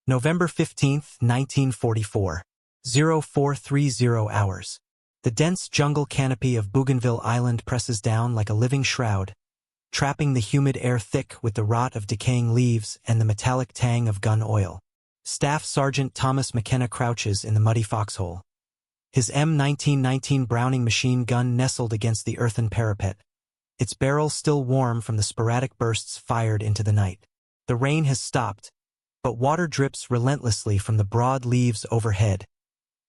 November 15, 1944. 0430 hours. The dense jungle canopy of Bougainville Island presses down like a living shroud, trapping the humid air thick with the rot of decaying leaves and the metallic tang of gun oil. Staff Sergeant Thomas McKenna crouches in the muddy foxhole. His M1919 Browning machine gun nestled against the earthen parapet, its barrel still warm from the sporadic bursts fired into the night. The rain has stopped, but water drips relentlessly from the broad leaves overhead,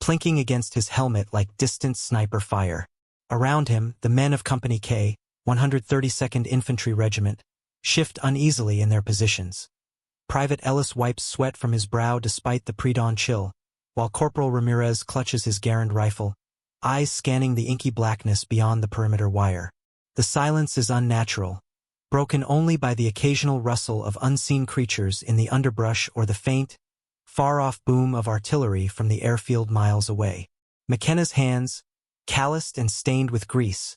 plinking against his helmet like distant sniper fire. Around him, the men of Company K, 132nd Infantry Regiment, shift uneasily in their positions. Private Ellis wipes sweat from his brow despite the pre-dawn chill, while Corporal Ramirez clutches his Garand rifle, eyes scanning the inky blackness beyond the perimeter wire. The silence is unnatural, broken only by the occasional rustle of unseen creatures in the underbrush or the faint, far-off boom of artillery from the airfield miles away. McKenna's hands, calloused and stained with grease,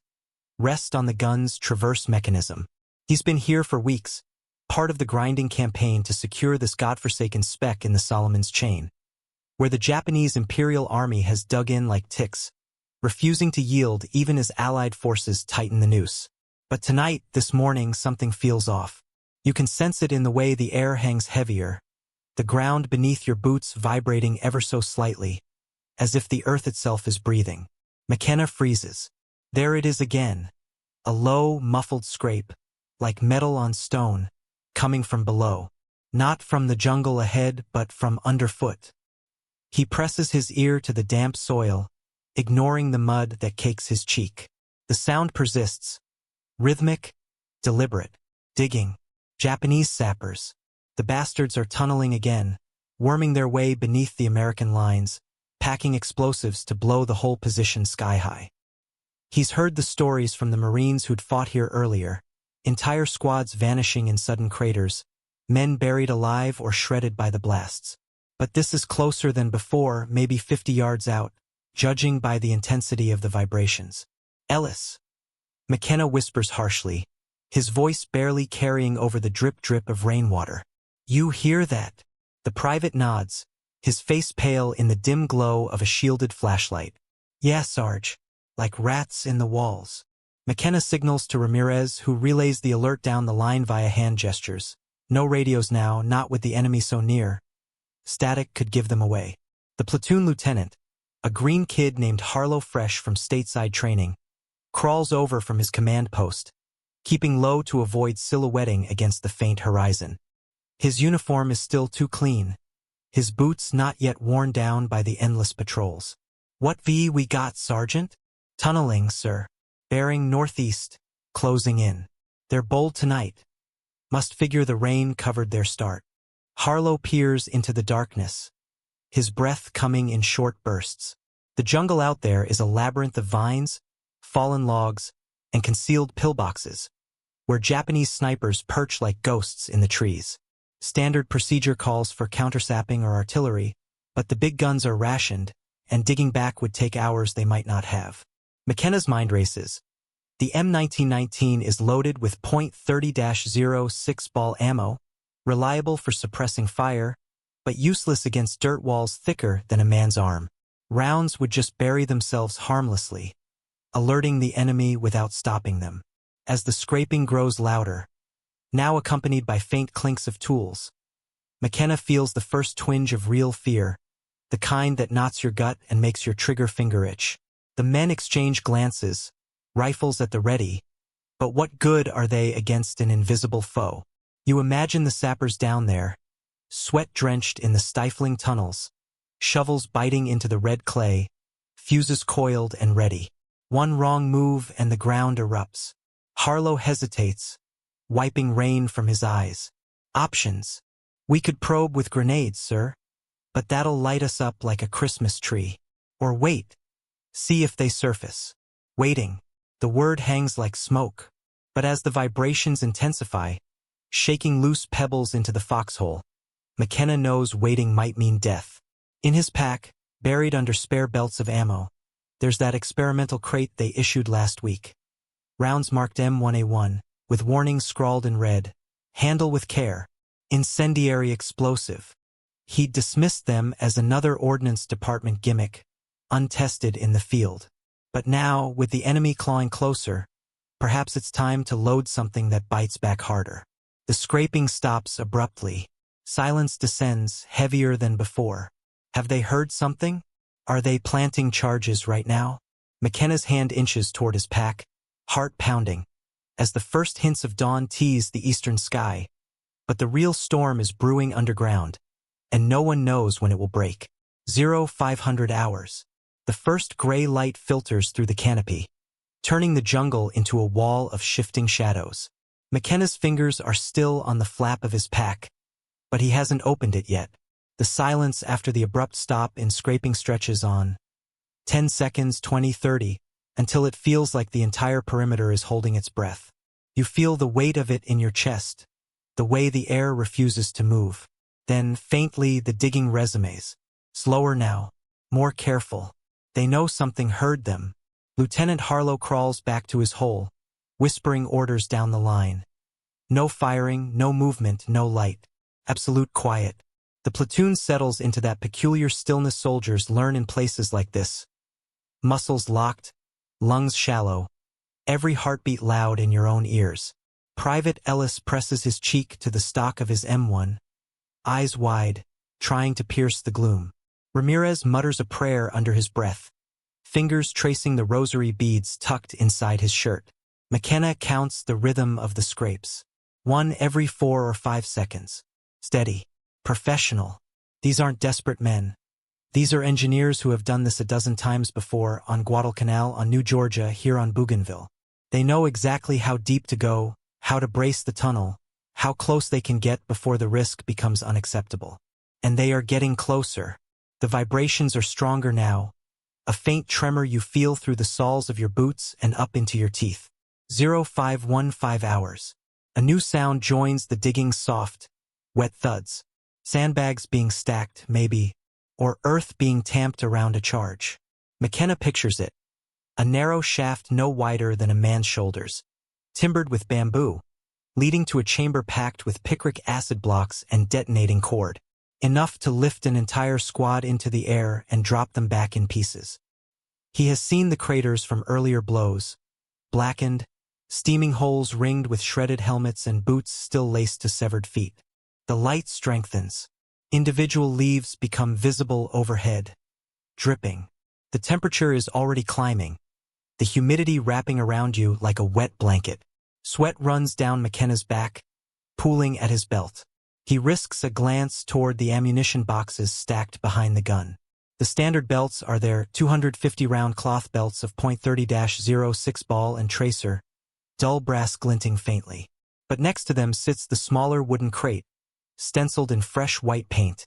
rest on the gun's traverse mechanism. He's been here for weeks, part of the grinding campaign to secure this godforsaken speck in the Solomon's chain, where the Japanese Imperial Army has dug in like ticks, refusing to yield even as Allied forces tighten the noose. But tonight, this morning, something feels off. You can sense it in the way the air hangs heavier, the ground beneath your boots vibrating ever so slightly, as if the earth itself is breathing. McKenna freezes. There it is again, a low, muffled scrape, like metal on stone, coming from below. Not from the jungle ahead, but from underfoot. He presses his ear to the damp soil, ignoring the mud that cakes his cheek. The sound persists, rhythmic, deliberate, digging. Japanese sappers. The bastards are tunneling again, worming their way beneath the American lines, packing explosives to blow the whole position sky-high. He's heard the stories from the Marines who'd fought here earlier, entire squads vanishing in sudden craters, men buried alive or shredded by the blasts. But this is closer than before, maybe 50 yards out, judging by the intensity of the vibrations. Ellis. McKenna whispers harshly, his voice barely carrying over the drip-drip of rainwater. You hear that? The private nods, his face pale in the dim glow of a shielded flashlight. Yeah, Sarge. Like rats in the walls. McKenna signals to Ramirez, who relays the alert down the line via hand gestures. No radios now, not with the enemy so near. Static could give them away. The platoon lieutenant, a green kid named Harlow Fresh from stateside training, crawls over from his command post, keeping low to avoid silhouetting against the faint horizon. His uniform is still too clean, his boots not yet worn down by the endless patrols. What V we got, Sergeant? Tunneling, sir. Bearing northeast, closing in. They're bold tonight. Must figure the rain covered their start. Harlow peers into the darkness, his breath coming in short bursts. The jungle out there is a labyrinth of vines, fallen logs, and concealed pillboxes, where Japanese snipers perch like ghosts in the trees. Standard procedure calls for countersapping or artillery, but the big guns are rationed, and digging back would take hours they might not have. McKenna's mind races. The M1919 is loaded with .30-06 ball ammo, reliable for suppressing fire, but useless against dirt walls thicker than a man's arm. Rounds would just bury themselves harmlessly, alerting the enemy without stopping them. As the scraping grows louder, now accompanied by faint clinks of tools, McKenna feels the first twinge of real fear, the kind that knots your gut and makes your trigger finger itch. The men exchange glances, rifles at the ready, but what good are they against an invisible foe? You imagine the sappers down there, sweat-drenched in the stifling tunnels, shovels biting into the red clay, fuses coiled and ready. One wrong move and the ground erupts. Harlow hesitates, wiping rain from his eyes. Options. We could probe with grenades, sir, but that'll light us up like a Christmas tree. Or wait. See if they surface. Waiting. The word hangs like smoke. But as the vibrations intensify, shaking loose pebbles into the foxhole, McKenna knows waiting might mean death. In his pack, buried under spare belts of ammo, there's that experimental crate they issued last week. Rounds marked M1A1, with warnings scrawled in red. Handle with care. Incendiary explosive. He'd dismissed them as another Ordnance Department gimmick, untested in the field. But now, with the enemy clawing closer, perhaps it's time to load something that bites back harder. The scraping stops abruptly. Silence descends, heavier than before. Have they heard something? Are they planting charges right now? McKenna's hand inches toward his pack, heart pounding, as the first hints of dawn tease the eastern sky. But the real storm is brewing underground, and no one knows when it will break. 0500 hours. The first gray light filters through the canopy, turning the jungle into a wall of shifting shadows. McKenna's fingers are still on the flap of his pack, but he hasn't opened it yet. The silence after the abrupt stop in scraping stretches on. 10 seconds, 20, 30, until it feels like the entire perimeter is holding its breath. You feel the weight of it in your chest, the way the air refuses to move. Then, faintly, the digging resumes. Slower now, more careful. They know something heard them. Lieutenant Harlow crawls back to his hole, whispering orders down the line. No firing, no movement, no light. Absolute quiet. The platoon settles into that peculiar stillness soldiers learn in places like this. Muscles locked, lungs shallow, every heartbeat loud in your own ears. Private Ellis presses his cheek to the stock of his M1, eyes wide, trying to pierce the gloom. Ramirez mutters a prayer under his breath, fingers tracing the rosary beads tucked inside his shirt. McKenna counts the rhythm of the scrapes. 1 every 4 or 5 seconds. Steady. Professional. These aren't desperate men. These are engineers who have done this a dozen times before, on Guadalcanal, on New Georgia, here on Bougainville. They know exactly how deep to go, how to brace the tunnel, how close they can get before the risk becomes unacceptable. And they are getting closer. The vibrations are stronger now, a faint tremor you feel through the soles of your boots and up into your teeth. 0515 hours. A new sound joins the digging's soft, wet thuds. Sandbags being stacked, maybe, or earth being tamped around a charge. McKenna pictures it. A narrow shaft no wider than a man's shoulders, timbered with bamboo, leading to a chamber packed with picric acid blocks and detonating cord, enough to lift an entire squad into the air and drop them back in pieces. He has seen the craters from earlier blows, blackened, steaming holes ringed with shredded helmets and boots still laced to severed feet. The light strengthens. Individual leaves become visible overhead, dripping. The temperature is already climbing, the humidity wrapping around you like a wet blanket. Sweat runs down McKenna's back, pooling at his belt. He risks a glance toward the ammunition boxes stacked behind the gun. The standard belts are their 250-round cloth belts of .30-06 ball and tracer, dull brass glinting faintly. But next to them sits the smaller wooden crate, stenciled in fresh white paint.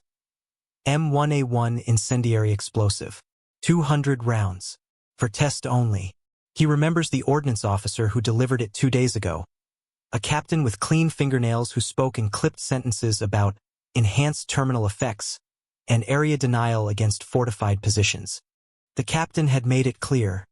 M1919 incendiary explosive. 200 rounds. For test only. He remembers the ordnance officer who delivered it 2 days ago. A captain with clean fingernails who spoke in clipped sentences about enhanced terminal effects and area denial against fortified positions. The captain had made it clear.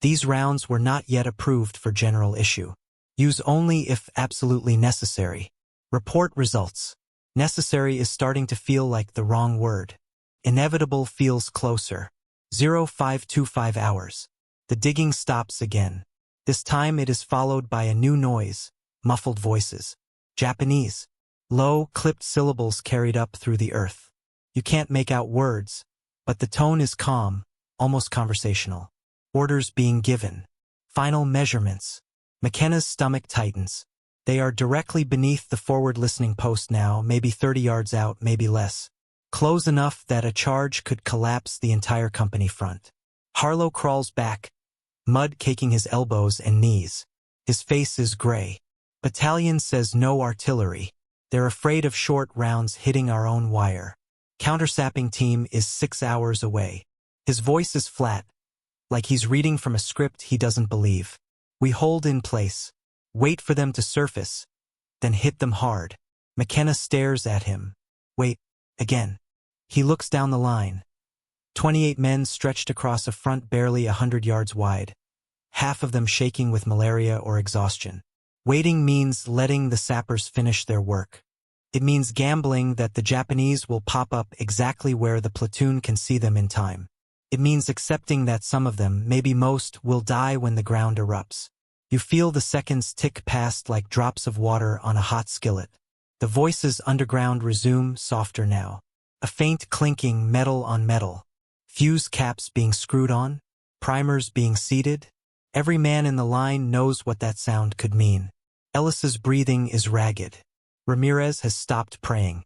These rounds were not yet approved for general issue. Use only if absolutely necessary. Report results. Necessary is starting to feel like the wrong word. Inevitable feels closer. 0525 hours. The digging stops again. This time it is followed by a new noise, muffled voices. Japanese. Low, clipped syllables carried up through the earth. You can't make out words, but the tone is calm, almost conversational. Orders being given. Final measurements. McKenna's stomach tightens. They are directly beneath the forward listening post now, maybe 30 yards out, maybe less. Close enough that a charge could collapse the entire company front. Harlow crawls back, mud caking his elbows and knees. His face is gray. Battalion says no artillery. They're afraid of short rounds hitting our own wire. Countersapping team is 6 hours away. His voice is flat, like he's reading from a script he doesn't believe. We hold in place. Wait for them to surface, then hit them hard. McKenna stares at him. Wait, again. He looks down the line. 28 men stretched across a front barely 100 yards wide, half of them shaking with malaria or exhaustion. Waiting means letting the sappers finish their work. It means gambling that the Japanese will pop up exactly where the platoon can see them in time. It means accepting that some of them, maybe most, will die when the ground erupts. You feel the seconds tick past like drops of water on a hot skillet. The voices underground resume, softer now. A faint clinking, metal on metal. Fuse caps being screwed on. Primers being seated. Every man in the line knows what that sound could mean. Ellis's breathing is ragged. Ramirez has stopped praying.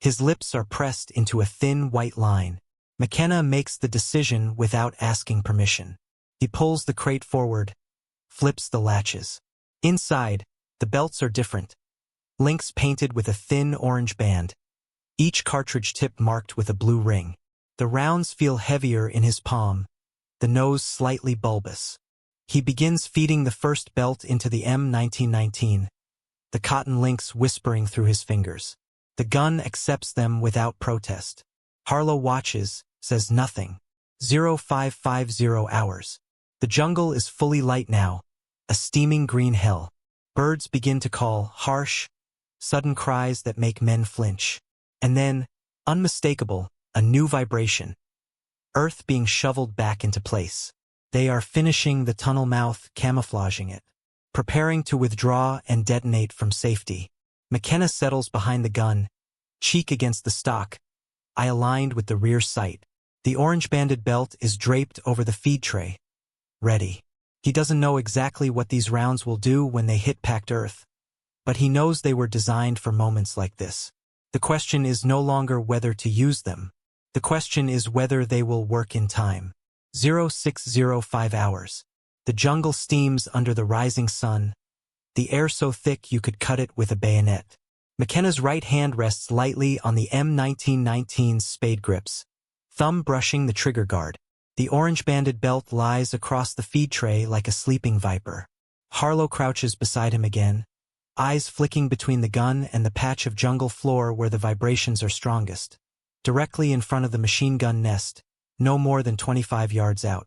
His lips are pressed into a thin white line. McKenna makes the decision without asking permission. He pulls the crate forward, flips the latches. Inside, the belts are different. Links painted with a thin orange band. Each cartridge tip marked with a blue ring. The rounds feel heavier in his palm, the nose slightly bulbous. He begins feeding the first belt into the M1919, the cotton links whispering through his fingers. The gun accepts them without protest. Harlow watches, says nothing. 0550 hours. The jungle is fully light now, a steaming green hell. Birds begin to call, harsh, sudden cries that make men flinch. And then, unmistakable, a new vibration. Earth being shoveled back into place. They are finishing the tunnel mouth, camouflaging it. Preparing to withdraw and detonate from safety. McKenna settles behind the gun, cheek against the stock, eye aligned with the rear sight. The orange-banded belt is draped over the feed tray. Ready. He doesn't know exactly what these rounds will do when they hit packed earth, but he knows they were designed for moments like this. The question is no longer whether to use them. The question is whether they will work in time. 0605 hours. The jungle steams under the rising sun, the air so thick you could cut it with a bayonet. McKenna's right hand rests lightly on the M1919's spade grips, thumb brushing the trigger guard. The orange-banded belt lies across the feed tray like a sleeping viper. Harlow crouches beside him again, eyes flicking between the gun and the patch of jungle floor where the vibrations are strongest. Directly in front of the machine gun nest, no more than 25 yards out.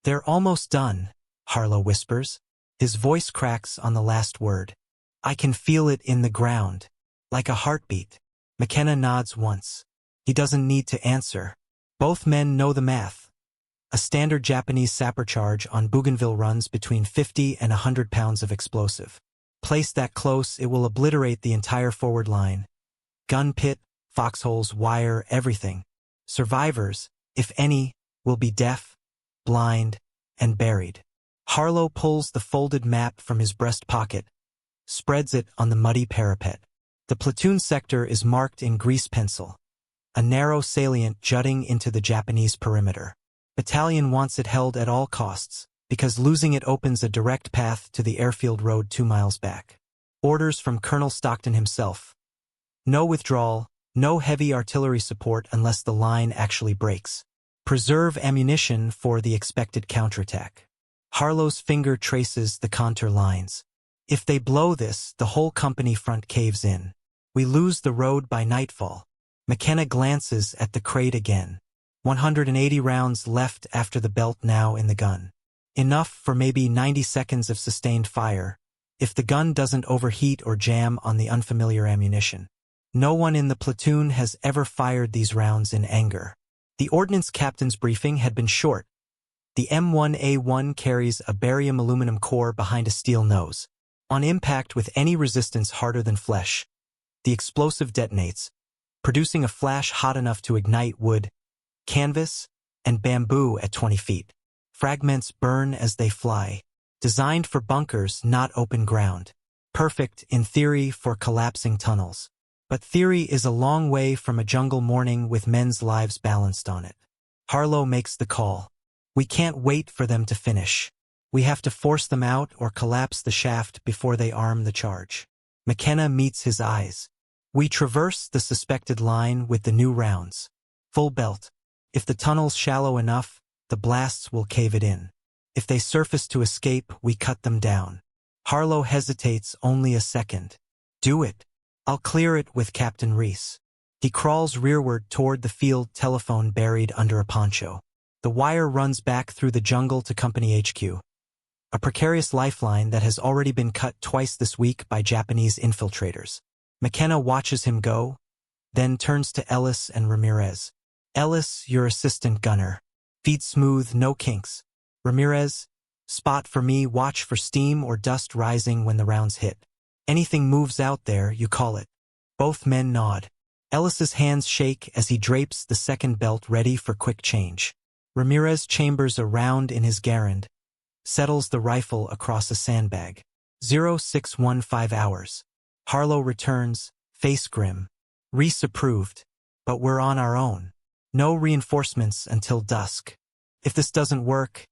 They're almost done, Harlow whispers. His voice cracks on the last word. I can feel it in the ground, like a heartbeat. McKenna nods once. He doesn't need to answer. Both men know the math. A standard Japanese sapper charge on Bougainville runs between 50 and 100 pounds of explosive. Placed that close, it will obliterate the entire forward line. Gun pit, foxholes, wire, everything. Survivors, if any, will be deaf, blind, and buried. Harlow pulls the folded map from his breast pocket, spreads it on the muddy parapet. The platoon sector is marked in grease pencil, a narrow salient jutting into the Japanese perimeter. Battalion wants it held at all costs, because losing it opens a direct path to the airfield road 2 miles back. Orders from Colonel Stockton himself. No withdrawal, no heavy artillery support unless the line actually breaks. Preserve ammunition for the expected counterattack. Harlow's finger traces the contour lines. If they blow this, the whole company front caves in. We lose the road by nightfall. McKenna glances at the crate again. 180 rounds left after the belt now in the gun. Enough for maybe 90 seconds of sustained fire, if the gun doesn't overheat or jam on the unfamiliar ammunition. No one in the platoon has ever fired these rounds in anger. The ordnance captain's briefing had been short. The M1A1 carries a barium aluminum core behind a steel nose. On impact with any resistance harder than flesh, the explosive detonates, producing a flash hot enough to ignite wood, canvas, and bamboo at 20 feet. Fragments burn as they fly. Designed for bunkers, not open ground. Perfect, in theory, for collapsing tunnels. But theory is a long way from a jungle morning with men's lives balanced on it. Harlow makes the call. We can't wait for them to finish. We have to force them out or collapse the shaft before they arm the charge. McKenna meets his eyes. We traverse the suspected line with the new rounds. Full belt. If the tunnel's shallow enough, the blasts will cave it in. If they surface to escape, we cut them down. Harlow hesitates only a second. Do it. I'll clear it with Captain Reese. He crawls rearward toward the field telephone buried under a poncho. The wire runs back through the jungle to Company HQ. A precarious lifeline that has already been cut twice this week by Japanese infiltrators. McKenna watches him go, then turns to Ellis and Ramirez. Ellis, your assistant gunner. Feet smooth, no kinks. Ramirez, spot for me, watch for steam or dust rising when the rounds hit. Anything moves out there, you call it. Both men nod. Ellis's hands shake as he drapes the second belt ready for quick change. Ramirez chambers a round in his Garand, settles the rifle across a sandbag. 0615 hours. Harlow returns, face grim. Reese approved, but we're on our own. No reinforcements until dusk. If this doesn't work,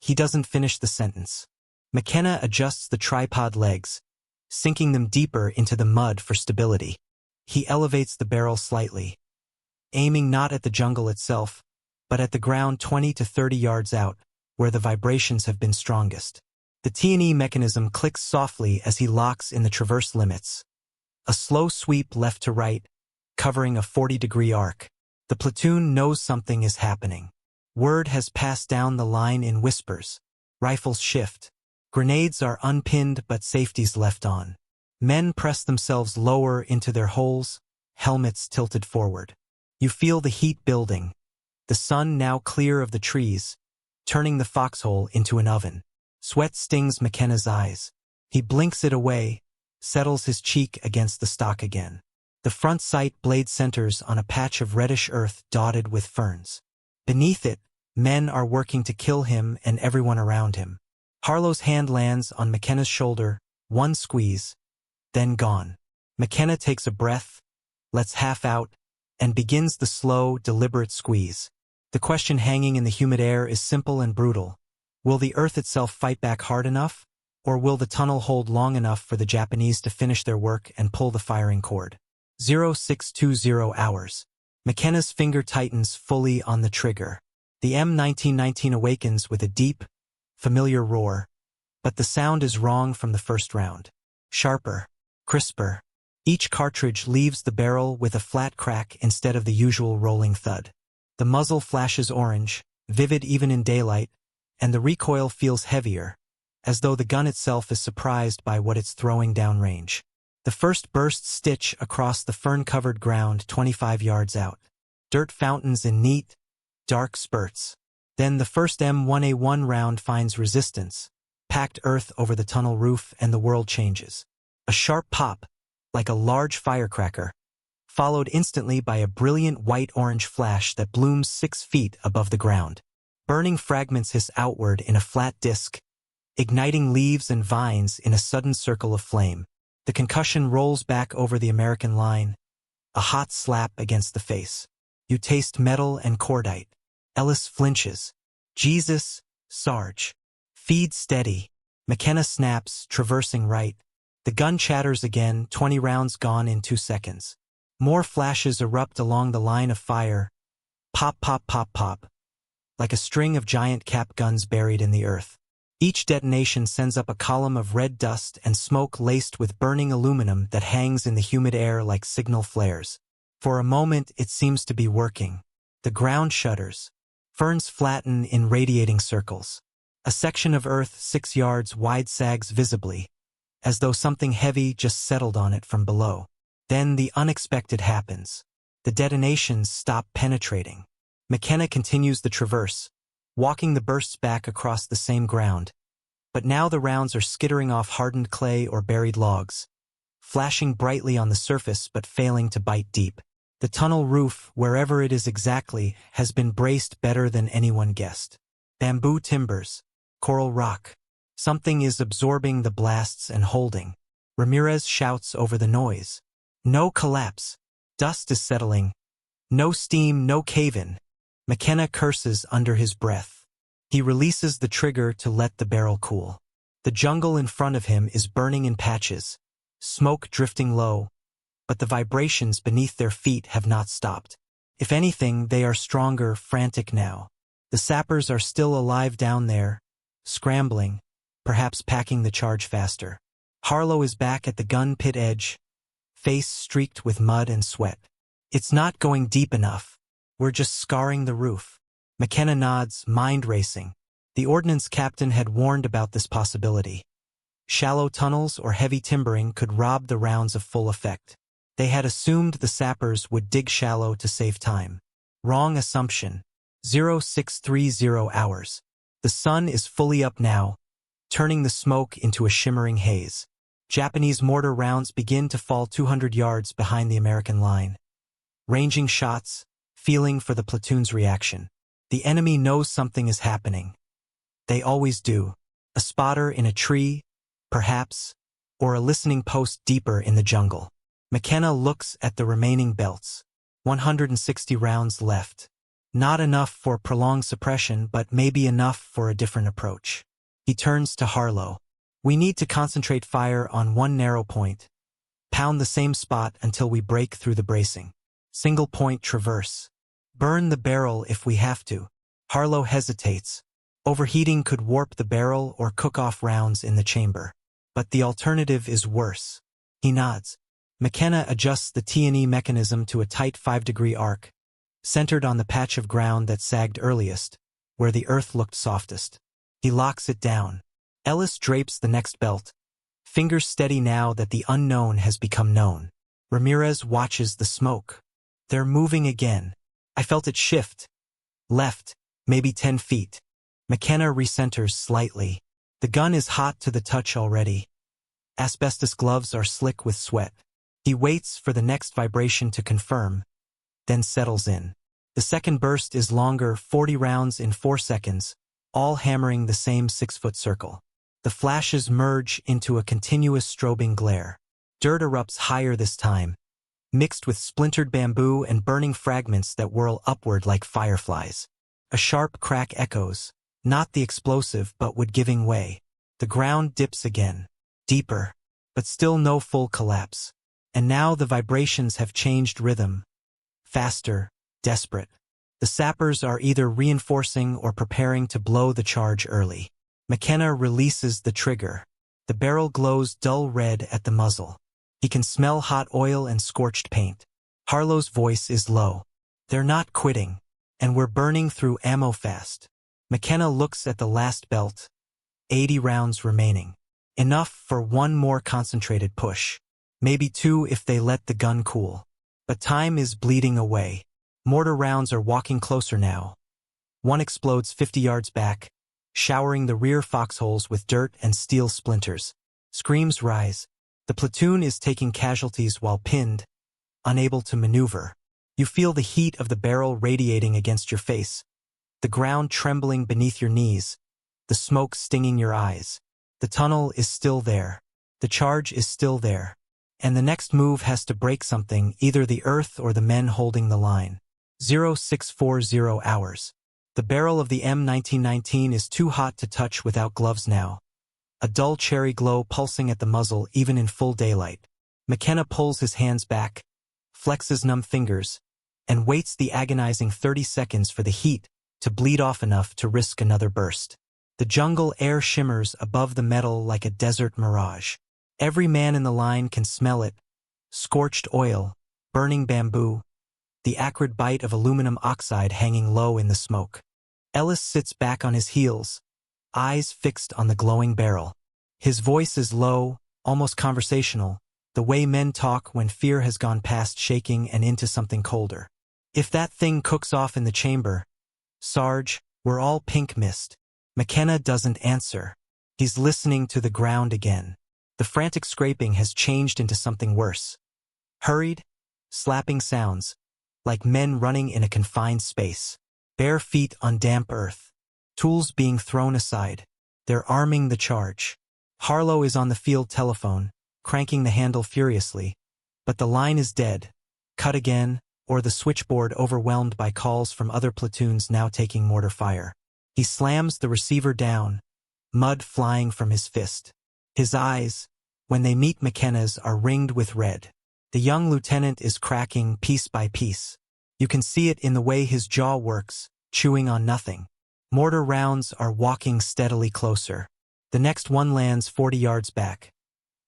he doesn't finish the sentence. McKenna adjusts the tripod legs, sinking them deeper into the mud for stability. He elevates the barrel slightly, aiming not at the jungle itself, but at the ground 20 to 30 yards out, where the vibrations have been strongest. The T&E mechanism clicks softly as he locks in the traverse limits. A slow sweep left to right, covering a 40-degree arc. The platoon knows something is happening. Word has passed down the line in whispers. Rifles shift. Grenades are unpinned but safeties left on. Men press themselves lower into their holes, helmets tilted forward. You feel the heat building. The sun now clear of the trees, turning the foxhole into an oven. Sweat stings McKenna's eyes. He blinks it away, settles his cheek against the stock again. The front sight blade centers on a patch of reddish earth dotted with ferns. Beneath it, men are working to kill him and everyone around him. Harlow's hand lands on McKenna's shoulder, one squeeze, then gone. McKenna takes a breath, lets half out, and begins the slow, deliberate squeeze. The question hanging in the humid air is simple and brutal. Will the earth itself fight back hard enough, or will the tunnel hold long enough for the Japanese to finish their work and pull the firing cord? 0620 hours. McKenna's finger tightens fully on the trigger. The M1919 awakens with a deep, familiar roar, but the sound is wrong from the first round. Sharper, crisper. Each cartridge leaves the barrel with a flat crack instead of the usual rolling thud. The muzzle flashes orange, vivid even in daylight, and the recoil feels heavier, as though the gun itself is surprised by what it's throwing downrange. The first bursts stitch across the fern-covered ground 25 yards out. Dirt fountains in neat, dark spurts. Then the first M1919 round finds resistance, packed earth over the tunnel roof, and the world changes. A sharp pop, like a large firecracker, followed instantly by a brilliant white-orange flash that blooms 6 feet above the ground. Burning fragments hiss outward in a flat disk, igniting leaves and vines in a sudden circle of flame. The concussion rolls back over the American line, a hot slap against the face. You taste metal and cordite. Ellis flinches. Jesus, Sarge. Feed steady. McKenna snaps, traversing right. The gun chatters again, 20 rounds gone in 2 seconds. More flashes erupt along the line of fire. Pop, pop, pop, pop. Like a string of giant cap guns buried in the earth. Each detonation sends up a column of red dust and smoke laced with burning aluminum that hangs in the humid air like signal flares. For a moment it seems to be working. The ground shudders. Ferns flatten in radiating circles. A section of earth 6 yards wide sags visibly, as though something heavy just settled on it from below. Then the unexpected happens. The detonations stop penetrating. McKenna continues the traverse, walking the bursts back across the same ground. But now the rounds are skittering off hardened clay or buried logs, flashing brightly on the surface but failing to bite deep. The tunnel roof, wherever it is exactly, has been braced better than anyone guessed. Bamboo timbers, coral rock. Something is absorbing the blasts and holding. Ramirez shouts over the noise. No collapse. Dust is settling. No steam, no cave-in. McKenna curses under his breath. He releases the trigger to let the barrel cool. The jungle in front of him is burning in patches, smoke drifting low, but the vibrations beneath their feet have not stopped. If anything, they are stronger, frantic now. The sappers are still alive down there, scrambling, perhaps packing the charge faster. Harlow is back at the gun pit edge, face streaked with mud and sweat. It's not going deep enough. We're just scarring the roof. McKenna nods, mind racing. The ordnance captain had warned about this possibility. Shallow tunnels or heavy timbering could rob the rounds of full effect. They had assumed the sappers would dig shallow to save time. Wrong assumption. 0630 hours. The sun is fully up now, turning the smoke into a shimmering haze. Japanese mortar rounds begin to fall 200 yards behind the American line. Ranging shots, feeling for the platoon's reaction. The enemy knows something is happening. They always do. A spotter in a tree, perhaps, or a listening post deeper in the jungle. McKenna looks at the remaining belts. 160 rounds left. Not enough for prolonged suppression, but maybe enough for a different approach. He turns to Harlow. We need to concentrate fire on one narrow point. Pound the same spot until we break through the bracing. Single point traverse. Burn the barrel if we have to. Harlow hesitates. Overheating could warp the barrel or cook off rounds in the chamber. But the alternative is worse. He nods. McKenna adjusts the T&E mechanism to a tight 5-degree arc, centered on the patch of ground that sagged earliest, where the earth looked softest. He locks it down. Ellis drapes the next belt, fingers steady now that the unknown has become known. Ramirez watches the smoke. They're moving again. I felt it shift. Left, maybe 10 feet. McKenna recenters slightly. The gun is hot to the touch already. Asbestos gloves are slick with sweat. He waits for the next vibration to confirm, then settles in. The second burst is longer, 40 rounds in 4 seconds, all hammering the same 6-foot circle. The flashes merge into a continuous strobing glare. Dirt erupts higher this time, mixed with splintered bamboo and burning fragments that whirl upward like fireflies. A sharp crack echoes, not the explosive but wood giving way. The ground dips again, deeper, but still no full collapse. And now the vibrations have changed rhythm. Faster, desperate. The sappers are either reinforcing or preparing to blow the charge early. McKenna releases the trigger. The barrel glows dull red at the muzzle. He can smell hot oil and scorched paint. Harlow's voice is low. They're not quitting, and we're burning through ammo fast. McKenna looks at the last belt. 80 rounds remaining. Enough for one more concentrated push. Maybe 2 if they let the gun cool. But time is bleeding away. Mortar rounds are walking closer now. One explodes 50 yards back, showering the rear foxholes with dirt and steel splinters. Screams rise. The platoon is taking casualties while pinned, unable to maneuver. You feel the heat of the barrel radiating against your face, the ground trembling beneath your knees, the smoke stinging your eyes. The tunnel is still there. The charge is still there. And the next move has to break something, either the earth or the men holding the line. 0640 hours. The barrel of the M1919 is too hot to touch without gloves now. A dull cherry glow pulsing at the muzzle even in full daylight. McKenna pulls his hands back, flexes numb fingers, and waits the agonizing 30 seconds for the heat to bleed off enough to risk another burst. The jungle air shimmers above the metal like a desert mirage. Every man in the line can smell it. Scorched oil, burning bamboo, the acrid bite of aluminum oxide hanging low in the smoke. Ellis sits back on his heels, eyes fixed on the glowing barrel. His voice is low, almost conversational, the way men talk when fear has gone past shaking and into something colder. If that thing cooks off in the chamber, Sarge, we're all pink mist. McKenna doesn't answer. He's listening to the ground again. The frantic scraping has changed into something worse. Hurried, slapping sounds, like men running in a confined space. Bare feet on damp earth. Tools being thrown aside. They're arming the charge. Harlow is on the field telephone, cranking the handle furiously. But the line is dead. Cut again, or the switchboard overwhelmed by calls from other platoons now taking mortar fire. He slams the receiver down, mud flying from his fist. His eyes, when they meet McKenna's, are ringed with red. The young lieutenant is cracking piece by piece. You can see it in the way his jaw works, chewing on nothing. Mortar rounds are walking steadily closer. The next one lands 40 yards back.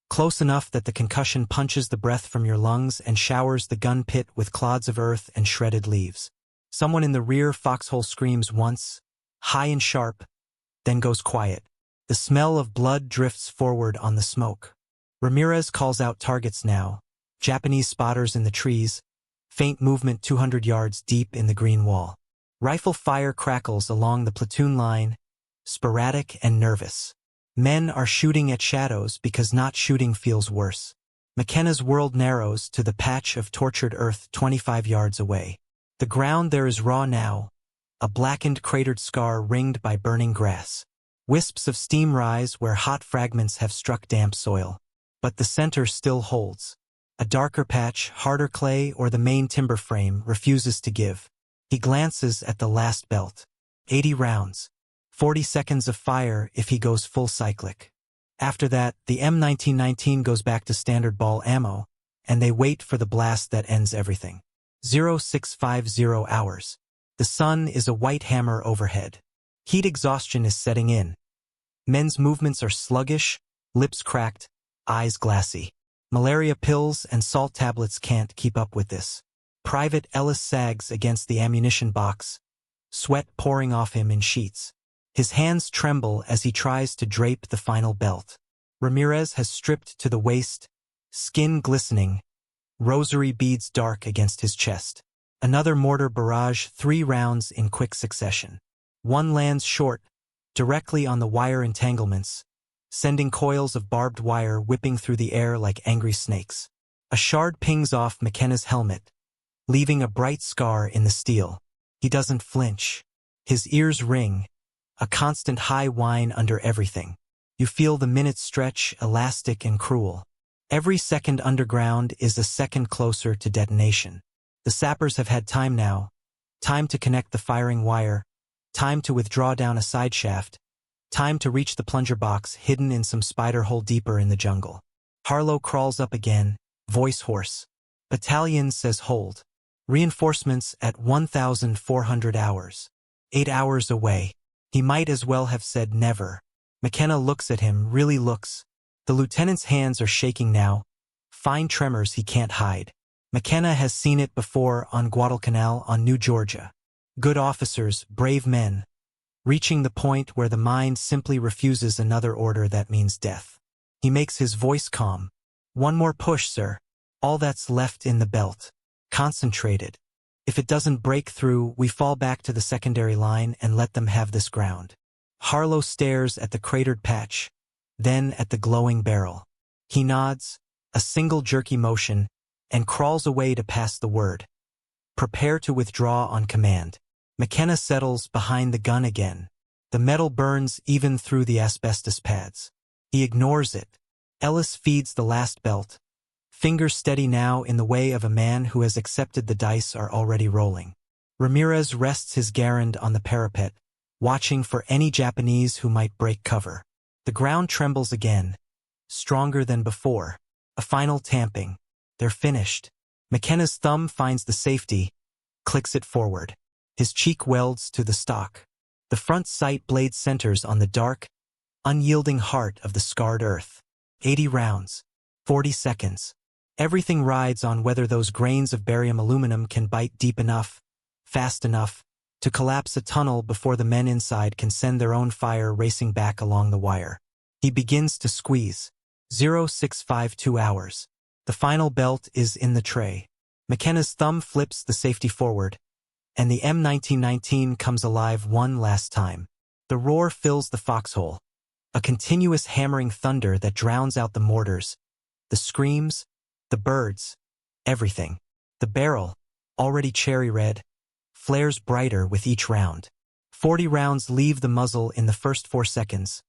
Close enough that the concussion punches the breath from your lungs and showers the gun pit with clods of earth and shredded leaves. Someone in the rear foxhole screams once, high and sharp, then goes quiet. The smell of blood drifts forward on the smoke. Ramirez calls out targets now. Japanese spotters in the trees. Faint movement 200 yards deep in the green wall. Rifle fire crackles along the platoon line, sporadic and nervous. Men are shooting at shadows because not shooting feels worse. McKenna's world narrows to the patch of tortured earth 25 yards away. The ground there is raw now, a blackened cratered scar ringed by burning grass. Wisps of steam rise where hot fragments have struck damp soil. But the center still holds. A darker patch, harder clay, or the main timber frame refuses to give. He glances at the last belt. 80 rounds. 40 seconds of fire if he goes full cyclic. After that, the M1919 goes back to standard ball ammo, and they wait for the blast that ends everything. 0650 hours. The sun is a white hammer overhead. Heat exhaustion is setting in. Men's movements are sluggish, lips cracked, eyes glassy. Malaria pills and salt tablets can't keep up with this. Private Ellis sags against the ammunition box, sweat pouring off him in sheets. His hands tremble as he tries to drape the final belt. Ramirez has stripped to the waist, skin glistening, rosary beads dark against his chest. Another mortar barrage, 3 rounds in quick succession. One lands short, directly on the wire entanglements, sending coils of barbed wire whipping through the air like angry snakes. A shard pings off McKenna's helmet, leaving a bright scar in the steel. He doesn't flinch. His ears ring, a constant high whine under everything. You feel the minutes stretch, elastic and cruel. Every second underground is a second closer to detonation. The sappers have had time now. Time to connect the firing wire. Time to withdraw down a side shaft. Time to reach the plunger box hidden in some spider hole deeper in the jungle. Harlow crawls up again, voice hoarse. Battalion says hold. Reinforcements at 1,400 hours. 8 hours away. He might as well have said never. McKenna looks at him, really looks. The lieutenant's hands are shaking now. Fine tremors he can't hide. McKenna has seen it before on Guadalcanal on New Georgia. Good officers, brave men. Reaching the point where the mind simply refuses another order that means death. He makes his voice calm. One more push, sir. All that's left in the belt. Concentrated. If it doesn't break through, we fall back to the secondary line and let them have this ground. Harlow stares at the cratered patch, then at the glowing barrel. He nods, a single jerky motion, and crawls away to pass the word. Prepare to withdraw on command. McKenna settles behind the gun again. The metal burns even through the asbestos pads. He ignores it. Ellis feeds the last belt. Fingers steady now in the way of a man who has accepted the dice are already rolling. Ramirez rests his Garand on the parapet, watching for any Japanese who might break cover. The ground trembles again, stronger than before. A final tamping. They're finished. McKenna's thumb finds the safety, clicks it forward. His cheek welds to the stock. The front sight blade centers on the dark, unyielding heart of the scarred earth. 80 rounds. 40 seconds. Everything rides on whether those grains of barium aluminum can bite deep enough, fast enough, to collapse a tunnel before the men inside can send their own fire racing back along the wire. He begins to squeeze. 0652 hours. The final belt is in the tray. McKenna's thumb flips the safety forward, and the M1919 comes alive one last time. The roar fills the foxhole, a continuous hammering thunder that drowns out the mortars, the screams, the birds, everything. The barrel, already cherry red, flares brighter with each round. 40 rounds leave the muzzle in the first 4 seconds,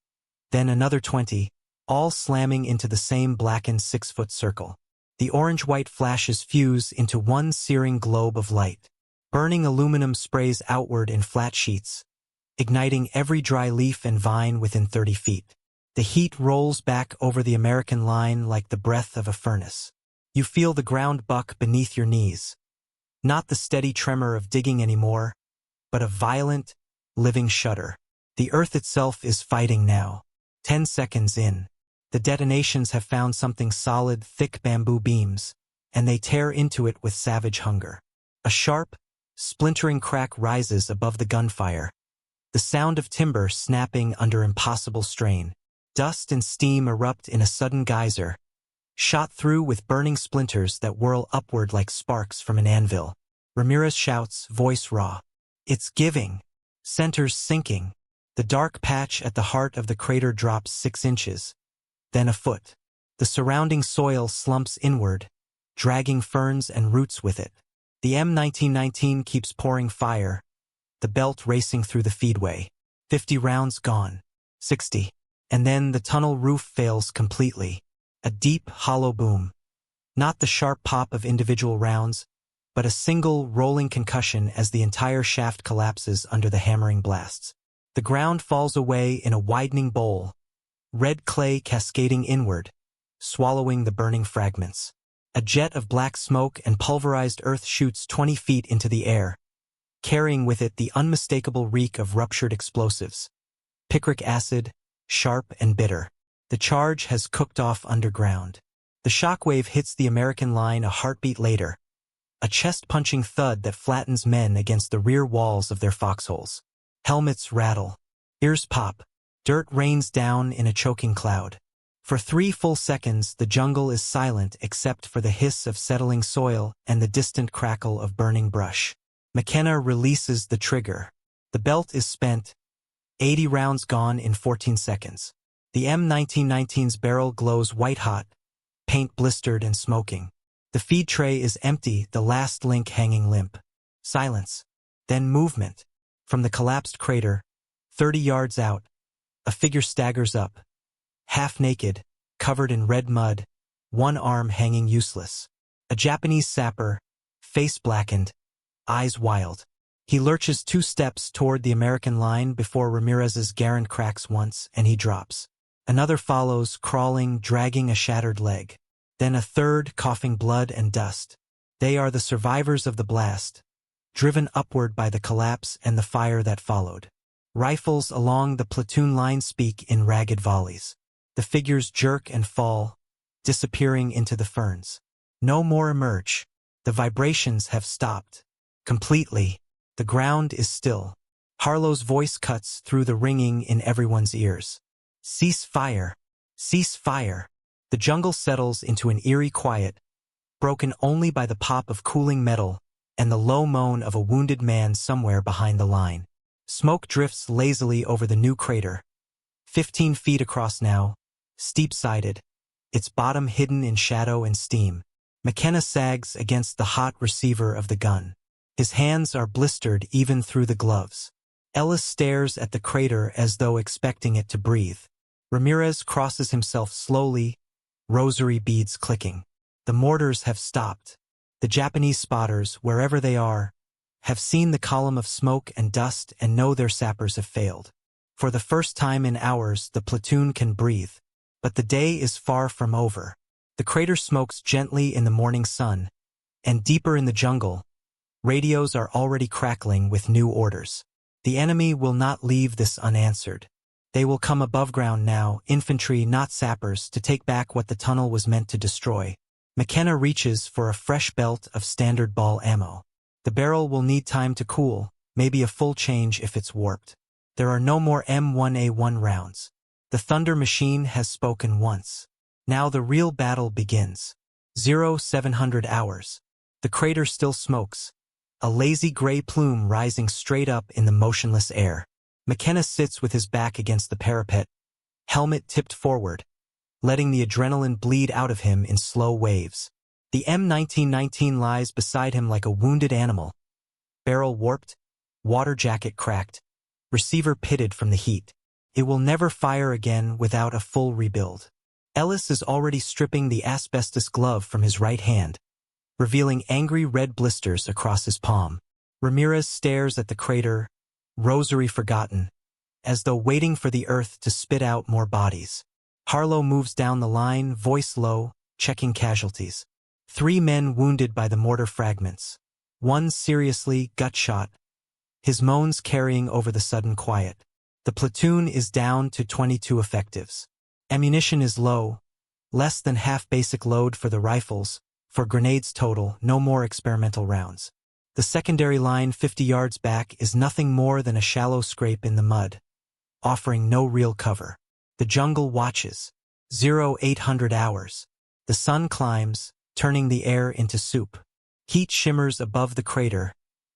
then another 20, all slamming into the same blackened 6-foot circle. The orange-white flashes fuse into one searing globe of light. Burning aluminum sprays outward in flat sheets, igniting every dry leaf and vine within 30 feet. The heat rolls back over the American line like the breath of a furnace. You feel the ground buck beneath your knees. Not the steady tremor of digging anymore, but a violent, living shudder. The earth itself is fighting now. 10 seconds in. The detonations have found something solid, thick bamboo beams, and they tear into it with savage hunger. A sharp, splintering crack rises above the gunfire. The the sound of timber snapping under impossible strain. Dust and steam erupt in a sudden geyser, shot through with burning splinters that whirl upward like sparks from an anvil. Ramirez shouts, voice raw. It's giving. Centers sinking. The dark patch at the heart of the crater drops 6 inches, then a foot. The surrounding soil slumps inward, dragging ferns and roots with it. The M1919 keeps pouring fire, the belt racing through the feedway. 50 rounds gone. 60. And then the tunnel roof fails completely. A deep, hollow boom. Not the sharp pop of individual rounds, but a single, rolling concussion as the entire shaft collapses under the hammering blasts. The ground falls away in a widening bowl, red clay cascading inward, swallowing the burning fragments. A jet of black smoke and pulverized earth shoots 20 feet into the air, carrying with it the unmistakable reek of ruptured explosives. Picric acid, sharp and bitter. The charge has cooked off underground. The shockwave hits the American line a heartbeat later, a chest-punching thud that flattens men against the rear walls of their foxholes. Helmets rattle. Ears pop. Dirt rains down in a choking cloud. For 3 full seconds, the jungle is silent except for the hiss of settling soil and the distant crackle of burning brush. McKenna releases the trigger. The belt is spent. 80 rounds gone in 14 seconds. The M1919's barrel glows white-hot, paint blistered and smoking. The feed tray is empty, the last link hanging limp. Silence. Then movement. From the collapsed crater, 30 yards out, a figure staggers up. Half naked, covered in red mud, one arm hanging useless. A Japanese sapper, face blackened, eyes wild. He lurches 2 steps toward the American line before Ramirez's Garand cracks once and he drops. Another follows, crawling, dragging a shattered leg. Then a third, coughing blood and dust. They are the survivors of the blast, driven upward by the collapse and the fire that followed. Rifles along the platoon line speak in ragged volleys. The figures jerk and fall, disappearing into the ferns. No more emerge. The vibrations have stopped. Completely. The ground is still. Harlow's voice cuts through the ringing in everyone's ears. Cease fire. Cease fire. The jungle settles into an eerie quiet, broken only by the pop of cooling metal and the low moan of a wounded man somewhere behind the line. Smoke drifts lazily over the new crater. 15 feet across now, steep-sided, its bottom hidden in shadow and steam. McKenna sags against the hot receiver of the gun. His hands are blistered even through the gloves. Ellis stares at the crater as though expecting it to breathe. Ramirez crosses himself slowly, rosary beads clicking. The mortars have stopped. The Japanese spotters, wherever they are, have seen the column of smoke and dust and know their sappers have failed. For the first time in hours, the platoon can breathe. But the day is far from over. The crater smokes gently in the morning sun, and deeper in the jungle, radios are already crackling with new orders. The enemy will not leave this unanswered. They will come above ground now, infantry, not sappers, to take back what the tunnel was meant to destroy. McKenna reaches for a fresh belt of standard ball ammo. The barrel will need time to cool, maybe a full change if it's warped. There are no more M1919 rounds. The Thunder machine has spoken once. Now the real battle begins. 0700 hours. The crater still smokes, a lazy gray plume rising straight up in the motionless air. McKenna sits with his back against the parapet, helmet tipped forward, letting the adrenaline bleed out of him in slow waves. The M1919 lies beside him like a wounded animal. Barrel warped, water jacket cracked, receiver pitted from the heat. It will never fire again without a full rebuild. Ellis is already stripping the asbestos glove from his right hand, revealing angry red blisters across his palm. Ramirez stares at the crater, rosary forgotten, as though waiting for the earth to spit out more bodies. Harlow moves down the line, voice low, checking casualties. 3 men wounded by the mortar fragments. 1 seriously gut-shot, his moans carrying over the sudden quiet. The platoon is down to 22 effectives. Ammunition is low, less than half basic load for the rifles. For grenades total, no more experimental rounds. The secondary line 50 yards back is nothing more than a shallow scrape in the mud, offering no real cover. The jungle watches. 0800 hours. The sun climbs, turning the air into soup. Heat shimmers above the crater,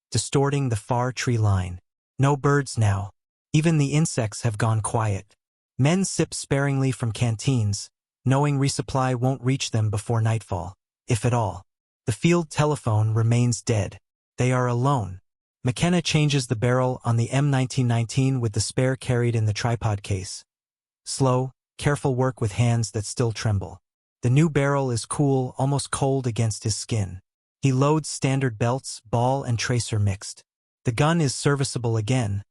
distorting the far tree line. No birds now. Even the insects have gone quiet. Men sip sparingly from canteens, knowing resupply won't reach them before nightfall, if at all. The field telephone remains dead. They are alone. McKenna changes the barrel on the M1919 with the spare carried in the tripod case. Slow, careful work with hands that still tremble. The new barrel is cool, almost cold against his skin. He loads standard belts, ball and tracer mixed. The gun is serviceable again,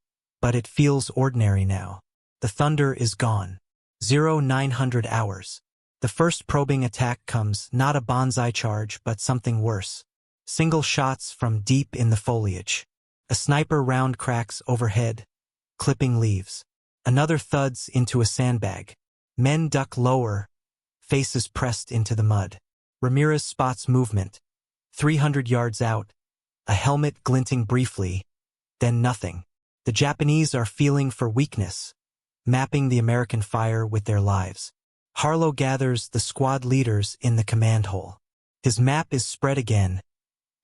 but it feels ordinary now. The thunder is gone. 0900 hours. The first probing attack comes, not a bonsai charge, but something worse. Single shots from deep in the foliage. A sniper round cracks overhead, clipping leaves. Another thuds into a sandbag. Men duck lower, faces pressed into the mud. Ramirez spots movement. 300 yards out, a helmet glinting briefly, then nothing. The Japanese are feeling for weakness, mapping the American fire with their lives. Harlow gathers the squad leaders in the command hole. His map is spread again,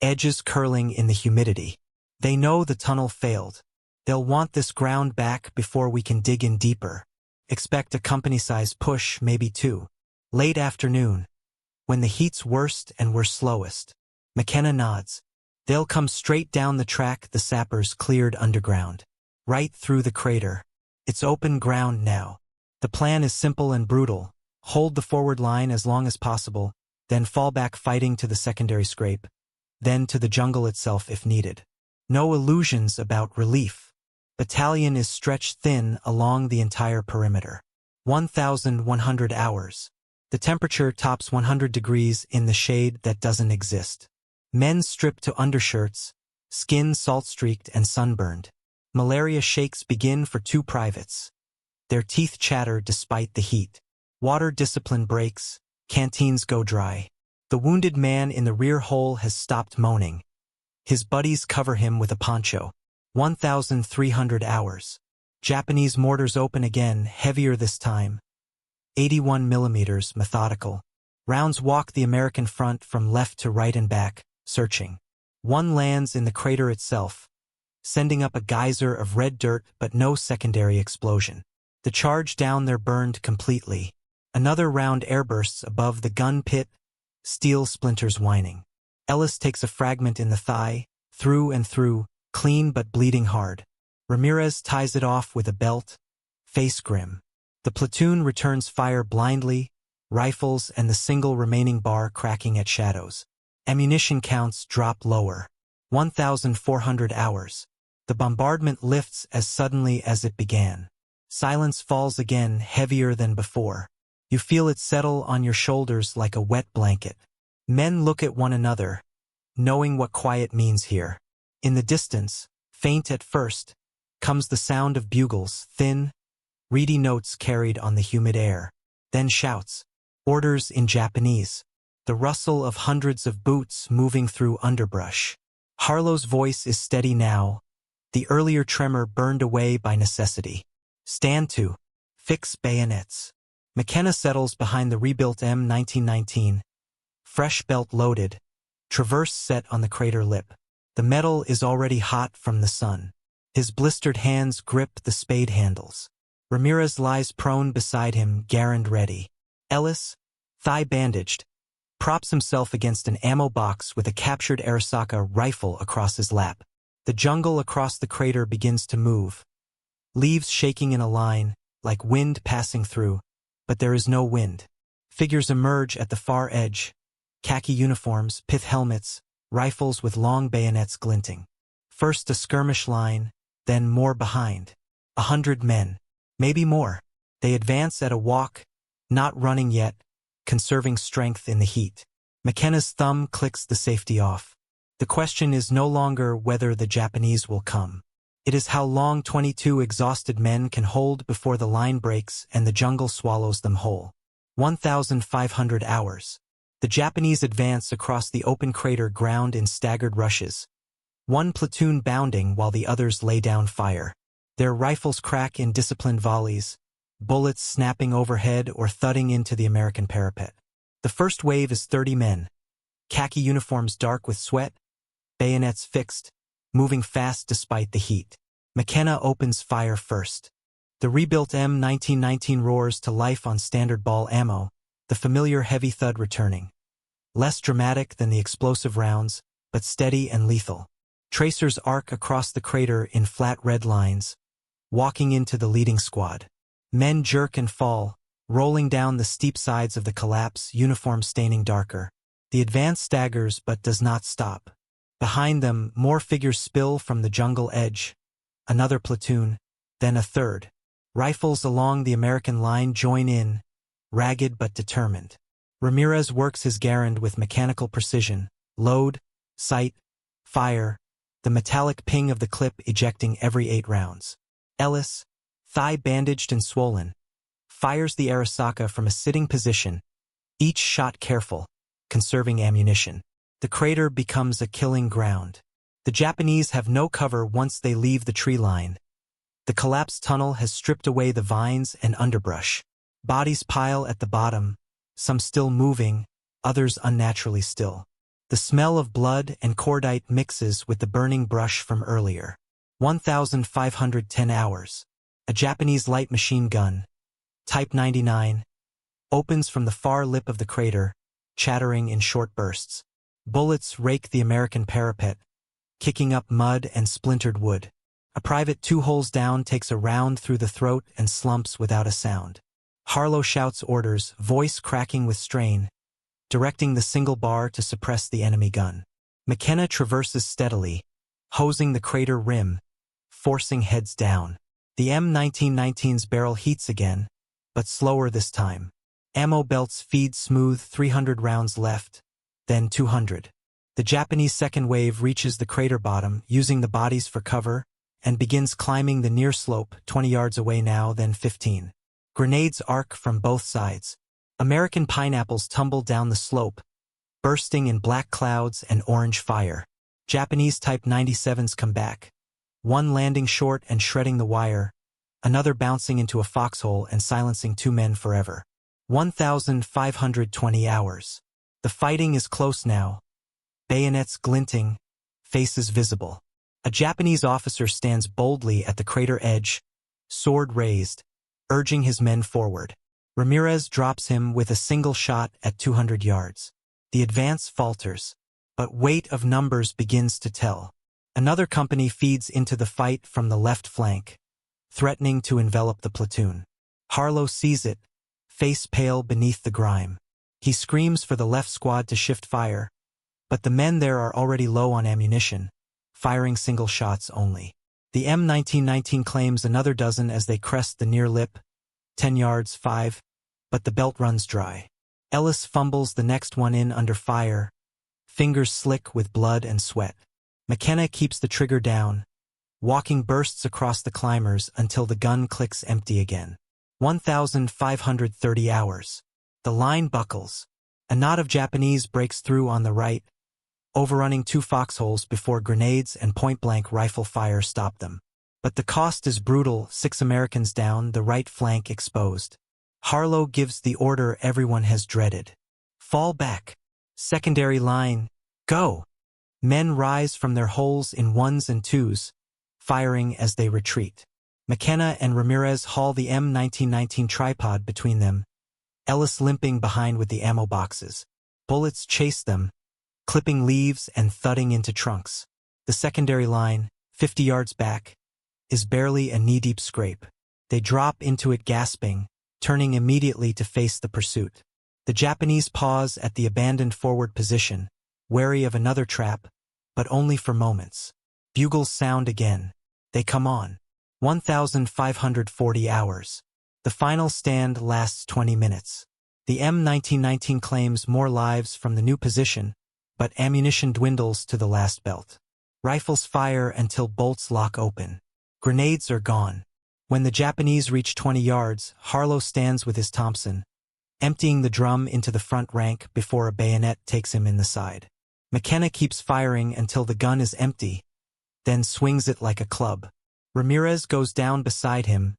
edges curling in the humidity. They know the tunnel failed. They'll want this ground back before we can dig in deeper. Expect a company-size push, maybe two. Late afternoon, when the heat's worst and we're slowest. McKenna nods. They'll come straight down the track the sappers cleared underground. Right through the crater. It's open ground now. The plan is simple and brutal. Hold the forward line as long as possible, then fall back fighting to the secondary scrape, then to the jungle itself if needed. No illusions about relief. Battalion is stretched thin along the entire perimeter. 1,100 hours. The temperature tops 100 degrees in the shade that doesn't exist. Men stripped to undershirts, skin salt-streaked and sunburned. Malaria shakes begin for two privates. Their teeth chatter despite the heat. Water discipline breaks, canteens go dry. The wounded man in the rear hole has stopped moaning. His buddies cover him with a poncho. 1,300 hours. Japanese mortars open again, heavier this time. 81 millimeters, methodical. Rounds walk the American front from left to right and back, searching. One lands in the crater itself, sending up a geyser of red dirt but no secondary explosion. The charge down there burned completely. Another round airbursts above the gun pit, steel splinters whining. Ellis takes a fragment in the thigh, through and through, clean but bleeding hard. Ramirez ties it off with a belt, face grim. The platoon returns fire blindly, rifles and the single remaining bar cracking at shadows. Ammunition counts drop lower. 1,400 hours. The bombardment lifts as suddenly as it began. Silence falls again, heavier than before. You feel it settle on your shoulders like a wet blanket. Men look at one another, knowing what quiet means here. In the distance, faint at first, comes the sound of bugles, thin, reedy notes carried on the humid air. Then shouts. Orders in Japanese. The rustle of hundreds of boots moving through underbrush. Harlow's voice is steady now, the earlier tremor burned away by necessity. Stand to. Fix bayonets. McKenna settles behind the rebuilt M1919. Fresh belt loaded. Traverse set on the crater lip. The metal is already hot from the sun. His blistered hands grip the spade handles. Ramirez lies prone beside him, Garand ready. Ellis, thigh bandaged, props himself against an ammo box with a captured Arisaka rifle across his lap. The jungle across the crater begins to move. Leaves shaking in a line, like wind passing through, but there is no wind. Figures emerge at the far edge. Khaki uniforms, pith helmets, rifles with long bayonets glinting. First a skirmish line, then more behind. 100 men. Maybe more. They advance at a walk, not running yet, conserving strength in the heat. McKenna's thumb clicks the safety off. The question is no longer whether the Japanese will come. It is how long 22 exhausted men can hold before the line breaks and the jungle swallows them whole. 1,500 hours. The Japanese advance across the open crater ground in staggered rushes. one platoon bounding while the others lay down fire. Their rifles crack in disciplined volleys, bullets snapping overhead or thudding into the American parapet. The first wave is 30 men, khaki uniforms dark with sweat, bayonets fixed, moving fast despite the heat. McKenna opens fire first. The rebuilt M1919 roars to life on standard ball ammo, the familiar heavy thud returning. Less dramatic than the explosive rounds, but steady and lethal. Tracers arc across the crater in flat red lines, walking into the leading squad. Men jerk and fall, rolling down the steep sides of the collapse, uniform staining darker. The advance staggers but does not stop. Behind them, more figures spill from the jungle edge. Another platoon, then a third. Rifles along the American line join in, ragged but determined. Ramirez works his Garand with mechanical precision. Load, sight, fire, the metallic ping of the clip ejecting every 8 rounds. Ellis, thigh bandaged and swollen, fires the Arasaka from a sitting position, each shot careful, conserving ammunition. The crater becomes a killing ground. The Japanese have no cover once they leave the tree line. The collapsed tunnel has stripped away the vines and underbrush. Bodies pile at the bottom, some still moving, others unnaturally still. The smell of blood and cordite mixes with the burning brush from earlier. 1,510 hours. A Japanese light machine gun, Type 99, opens from the far lip of the crater, chattering in short bursts. Bullets rake the American parapet, kicking up mud and splintered wood. A private 2 holes down takes a round through the throat and slumps without a sound. Harlow shouts orders, voice cracking with strain, directing the single bar to suppress the enemy gun. McKenna traverses steadily, hosing the crater rim, forcing heads down. The M1919's barrel heats again, but slower this time. Ammo belts feed smooth 300 rounds left, then 200. The Japanese second wave reaches the crater bottom, using the bodies for cover, and begins climbing the near slope, 20 yards away now, then 15. Grenades arc from both sides. American pineapples tumble down the slope, bursting in black clouds and orange fire. Japanese Type 97s come back, one landing short and shredding the wire, another bouncing into a foxhole and silencing 2 men forever. 1,520 hours. The fighting is close now. Bayonets glinting, faces visible. A Japanese officer stands boldly at the crater edge, sword raised, urging his men forward. Ramirez drops him with a single shot at 200 yards. The advance falters, but weight of numbers begins to tell. Another company feeds into the fight from the left flank, threatening to envelop the platoon. Harlow sees it, face pale beneath the grime. He screams for the left squad to shift fire, but the men there are already low on ammunition, firing single shots only. The M1919 claims another dozen as they crest the near lip, 10 yards, 5, but the belt runs dry. Ellis fumbles the next one in under fire, fingers slick with blood and sweat. McKenna keeps the trigger down, walking bursts across the climbers until the gun clicks empty again. 1,530 hours. The line buckles. A knot of Japanese breaks through on the right, overrunning 2 foxholes before grenades and point-blank rifle fire stop them. But the cost is brutal, 6 Americans down, the right flank exposed. Harlow gives the order everyone has dreaded. Fall back. Secondary line, go! Men rise from their holes in 1s and 2s, firing as they retreat. McKenna and Ramirez haul the M1919 tripod between them, Ellis limping behind with the ammo boxes. Bullets chase them, clipping leaves and thudding into trunks. The secondary line, 50 yards back, is barely a knee-deep scrape. They drop into it gasping, turning immediately to face the pursuit. The Japanese pause at the abandoned forward position, wary of another trap, but only for moments. Bugles sound again. They come on. 1,540 hours. The final stand lasts 20 minutes. The M1919 claims more lives from the new position, but ammunition dwindles to the last belt. Rifles fire until bolts lock open. Grenades are gone. When the Japanese reach 20 yards, Harlow stands with his Thompson, emptying the drum into the front rank before a bayonet takes him in the side. McKenna keeps firing until the gun is empty, then swings it like a club. Ramirez goes down beside him,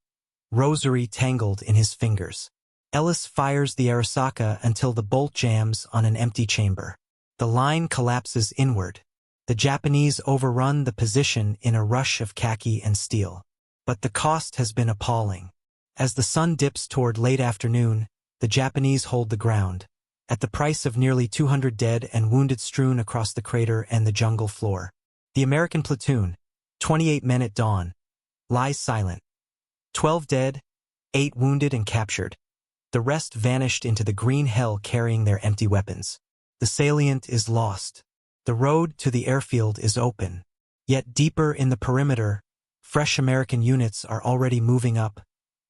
rosary tangled in his fingers. Ellis fires the Arasaka until the bolt jams on an empty chamber. The line collapses inward. The Japanese overrun the position in a rush of khaki and steel. But the cost has been appalling. As the sun dips toward late afternoon, the Japanese hold the ground, at the price of nearly 200 dead and wounded strewn across the crater and the jungle floor. The American platoon, 28 men at dawn, lies silent. 12 dead, 8 wounded and captured. The rest vanished into the green hell carrying their empty weapons. The salient is lost. The road to the airfield is open. Yet deeper in the perimeter, fresh American units are already moving up,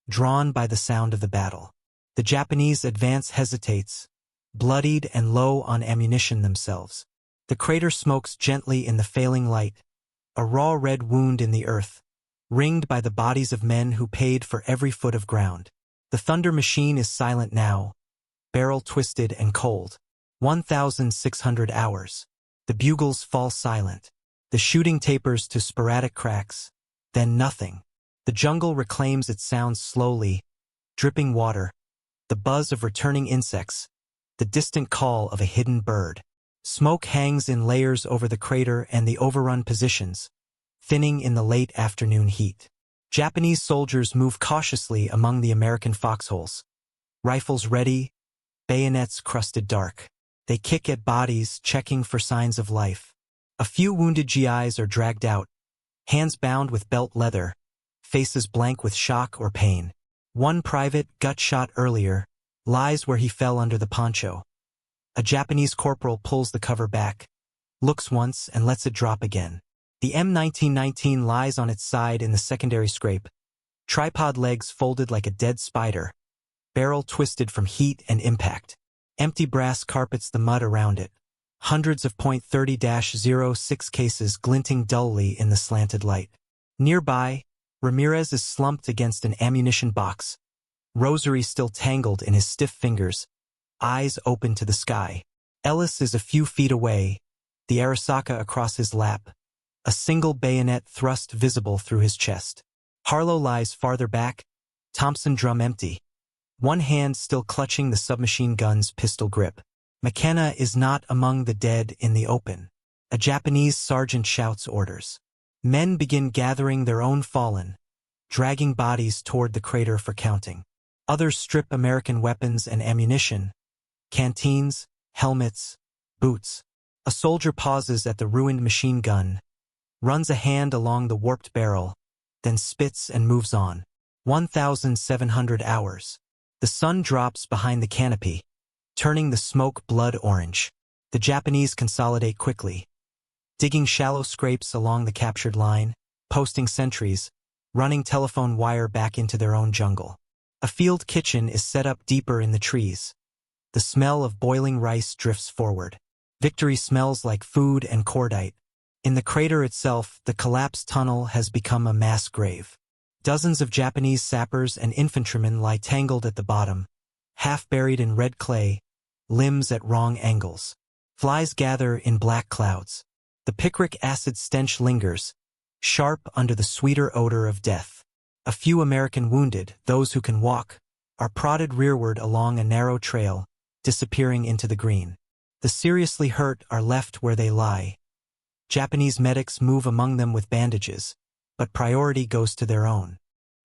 drawn by the sound of the battle. The Japanese advance hesitates, bloodied and low on ammunition themselves. The crater smokes gently in the failing light, a raw red wound in the earth, ringed by the bodies of men who paid for every foot of ground. The thunder machine is silent now, barrel twisted and cold. 1,600 hours. The bugles fall silent. The shooting tapers to sporadic cracks, then nothing. The jungle reclaims its sounds slowly, dripping water, the buzz of returning insects, the distant call of a hidden bird. Smoke hangs in layers over the crater and the overrun positions, thinning in the late afternoon heat. Japanese soldiers move cautiously among the American foxholes. Rifles ready, bayonets crusted dark. They kick at bodies, checking for signs of life. A few wounded GIs are dragged out, hands bound with belt leather, faces blank with shock or pain. One private, gut shot earlier, lies where he fell under the poncho. A Japanese corporal pulls the cover back, looks once and lets it drop again. The M1919 lies on its side in the secondary scrape, tripod legs folded like a dead spider, barrel twisted from heat and impact. Empty brass carpets the mud around it, hundreds of .30-06 cases glinting dully in the slanted light. Nearby, Ramirez is slumped against an ammunition box, rosary still tangled in his stiff fingers, eyes open to the sky. Ellis is a few feet away, the Arasaka across his lap, a single bayonet thrust visible through his chest. Harlow lies farther back, Thompson drum empty, one hand still clutching the submachine gun's pistol grip. McKenna is not among the dead in the open. A Japanese sergeant shouts orders. Men begin gathering their own fallen, dragging bodies toward the crater for counting. Others strip American weapons and ammunition, canteens, helmets, boots. A soldier pauses at the ruined machine gun, runs a hand along the warped barrel, then spits and moves on. 1,700 hours. The sun drops behind the canopy, turning the smoke blood orange. The Japanese consolidate quickly, digging shallow scrapes along the captured line, posting sentries, running telephone wire back into their own jungle. A field kitchen is set up deeper in the trees. The smell of boiling rice drifts forward. Victory smells like food and cordite. In the crater itself, the collapsed tunnel has become a mass grave. Dozens of Japanese sappers and infantrymen lie tangled at the bottom, half buried in red clay, limbs at wrong angles. Flies gather in black clouds. The picric acid stench lingers, sharp under the sweeter odor of death. A few American wounded, those who can walk, are prodded rearward along a narrow trail, disappearing into the green. The seriously hurt are left where they lie. Japanese medics move among them with bandages, but priority goes to their own.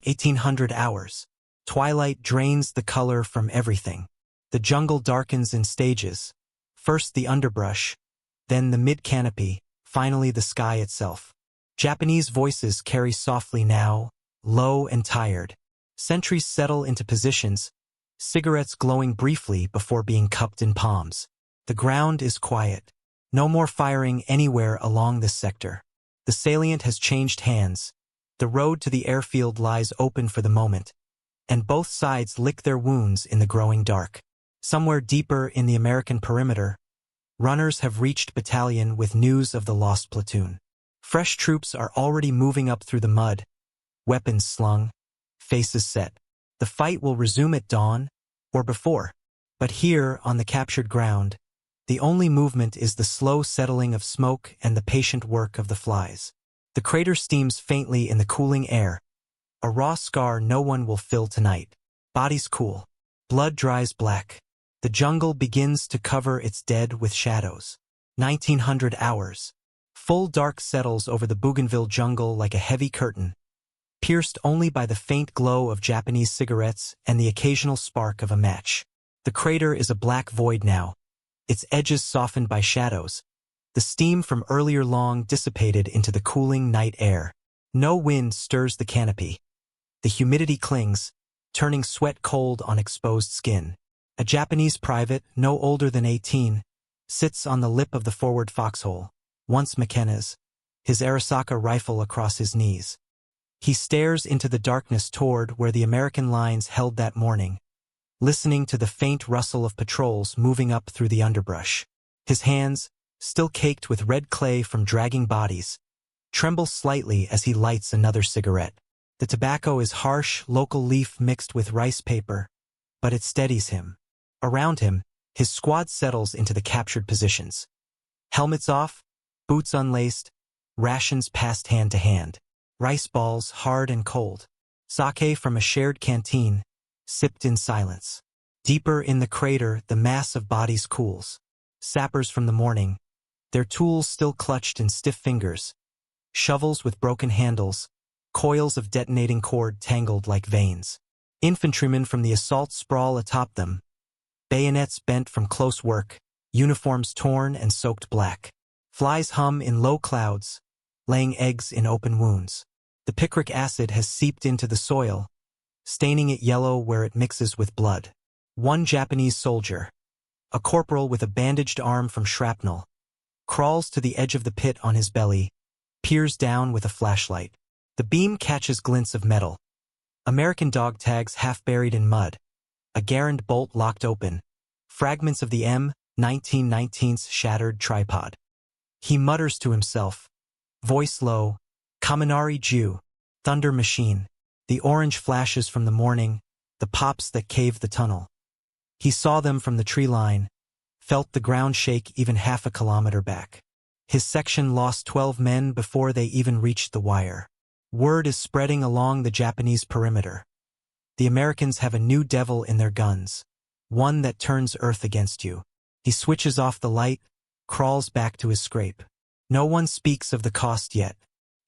1,800 hours. Twilight drains the color from everything. The jungle darkens in stages. First the underbrush, then the mid-canopy, finally the sky itself. Japanese voices carry softly now, low and tired. Sentries settle into positions, cigarettes glowing briefly before being cupped in palms. The ground is quiet. No more firing anywhere along this sector. The salient has changed hands. The road to the airfield lies open for the moment, and both sides lick their wounds in the growing dark. Somewhere deeper in the American perimeter, runners have reached battalion with news of the lost platoon. Fresh troops are already moving up through the mud, weapons slung, faces set. The fight will resume at dawn, or before. But here, on the captured ground, the only movement is the slow settling of smoke and the patient work of the flies. The crater steams faintly in the cooling air, a raw scar no one will fill tonight. Bodies cool. Blood dries black. The jungle begins to cover its dead with shadows. 1900 hours. Full dark settles over the Bougainville jungle like a heavy curtain, pierced only by the faint glow of Japanese cigarettes and the occasional spark of a match. The crater is a black void now, its edges softened by shadows. The steam from earlier long dissipated into the cooling night air. No wind stirs the canopy. The humidity clings, turning sweat cold on exposed skin. A Japanese private, no older than 18, sits on the lip of the forward foxhole, once McKenna's, his Arisaka rifle across his knees. He stares into the darkness toward where the American lines held that morning, listening to the faint rustle of patrols moving up through the underbrush. His hands, still caked with red clay from dragging bodies, tremble slightly as he lights another cigarette. The tobacco is harsh, local leaf mixed with rice paper, but it steadies him. Around him, his squad settles into the captured positions. Helmets off, boots unlaced, rations passed hand to hand. Rice balls, hard and cold. Sake from a shared canteen, sipped in silence. Deeper in the crater, the mass of bodies cools. Sappers from the morning, their tools still clutched in stiff fingers. Shovels with broken handles, coils of detonating cord tangled like veins. Infantrymen from the assault sprawl atop them, bayonets bent from close work, uniforms torn and soaked black. Flies hum in low clouds, laying eggs in open wounds. The picric acid has seeped into the soil, staining it yellow where it mixes with blood. One Japanese soldier, a corporal with a bandaged arm from shrapnel, crawls to the edge of the pit on his belly, peers down with a flashlight. The beam catches glints of metal. American dog tags half buried in mud, a garand bolt locked open, fragments of the M1919's shattered tripod. He mutters to himself, voice low, Kaminari Ju, thunder machine, the orange flashes from the morning, the pops that caved the tunnel. He saw them from the tree line, felt the ground shake even half a kilometer back. His section lost 12 men before they even reached the wire. Word is spreading along the Japanese perimeter. The Americans have a new devil in their guns, one that turns earth against you. He switches off the light, crawls back to his scrape. No one speaks of the cost yet.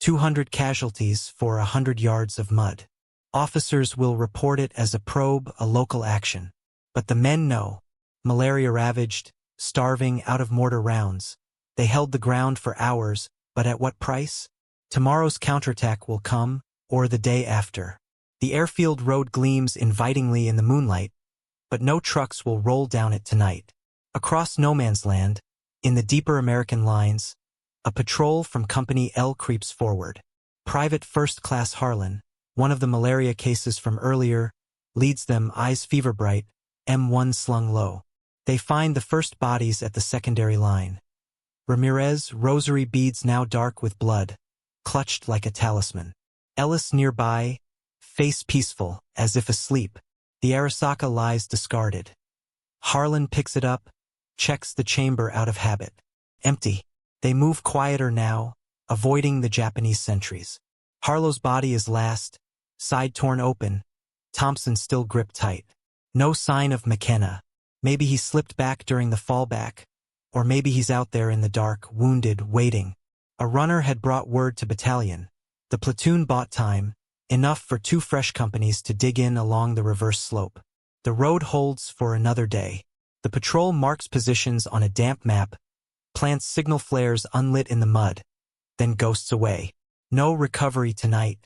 200 casualties for 100 yards of mud. Officers will report it as a probe, a local action. But the men know. Malaria-ravaged, starving out of mortar rounds. They held the ground for hours, but at what price? Tomorrow's counterattack will come, or the day after. The airfield road gleams invitingly in the moonlight, but no trucks will roll down it tonight. Across no man's land, in the deeper American lines, a patrol from Company L creeps forward. Private First Class Harlan, one of the malaria cases from earlier, leads them, eyes fever-bright, M1 slung low. They find the first bodies at the secondary line. Ramirez, rosary beads now dark with blood, clutched like a talisman. Ellis nearby, face peaceful, as if asleep. The Arisaka lies discarded. Harlan picks it up, checks the chamber out of habit. Empty. They move quieter now, avoiding the Japanese sentries. Harlow's body is last, side torn open, Thompson still gripped tight. No sign of McKenna. Maybe he slipped back during the fallback, or maybe he's out there in the dark, wounded, waiting. A runner had brought word to battalion. The platoon bought time, enough for 2 fresh companies to dig in along the reverse slope. The road holds for another day. The patrol marks positions on a damp map, plants signal flares unlit in the mud, then ghosts away. No recovery tonight.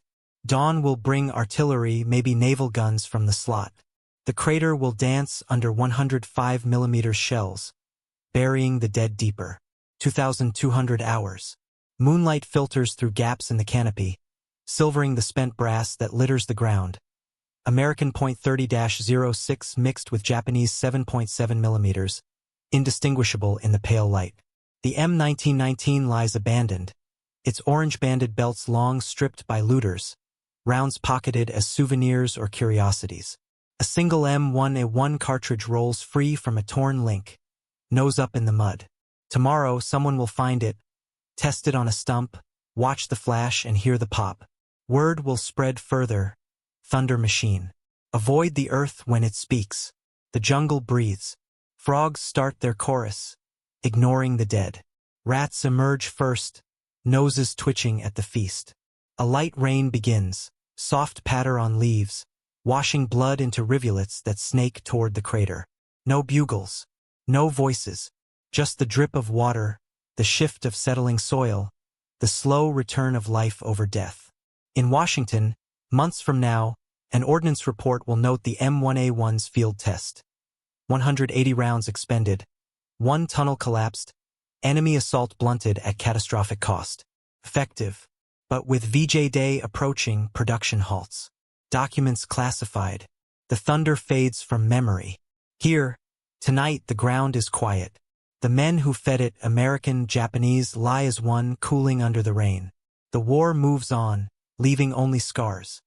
Dawn will bring artillery, maybe naval guns from the slot. The crater will dance under 105mm shells, burying the dead deeper. 2,200 hours. Moonlight filters through gaps in the canopy, silvering the spent brass that litters the ground. American .30-06 mixed with Japanese 7.7mm, indistinguishable in the pale light. The M1919 lies abandoned, its orange-banded belts long stripped by looters, rounds pocketed as souvenirs or curiosities. A single M1919 cartridge rolls free from a torn link, nose up in the mud. Tomorrow someone will find it, test it on a stump, Watch the flash and hear the pop. Word will spread further. Thunder machine. Avoid the earth when it speaks. The jungle breathes. Frogs start their chorus, ignoring the dead. Rats emerge first, noses twitching at the feast. A light rain begins, soft patter on leaves, washing blood into rivulets that snake toward the crater. No bugles, no voices, just the drip of water, the shift of settling soil, the slow return of life over death. In Washington, months from now, an ordnance report will note the M1919's field test. 180 rounds expended. 1 tunnel collapsed. Enemy assault blunted at catastrophic cost. Effective. But with VJ Day approaching, production halts. Documents classified. The thunder fades from memory. Here, tonight the ground is quiet. The men who fed it, American, Japanese, lie as one, cooling under the rain. The war moves on, leaving only scars.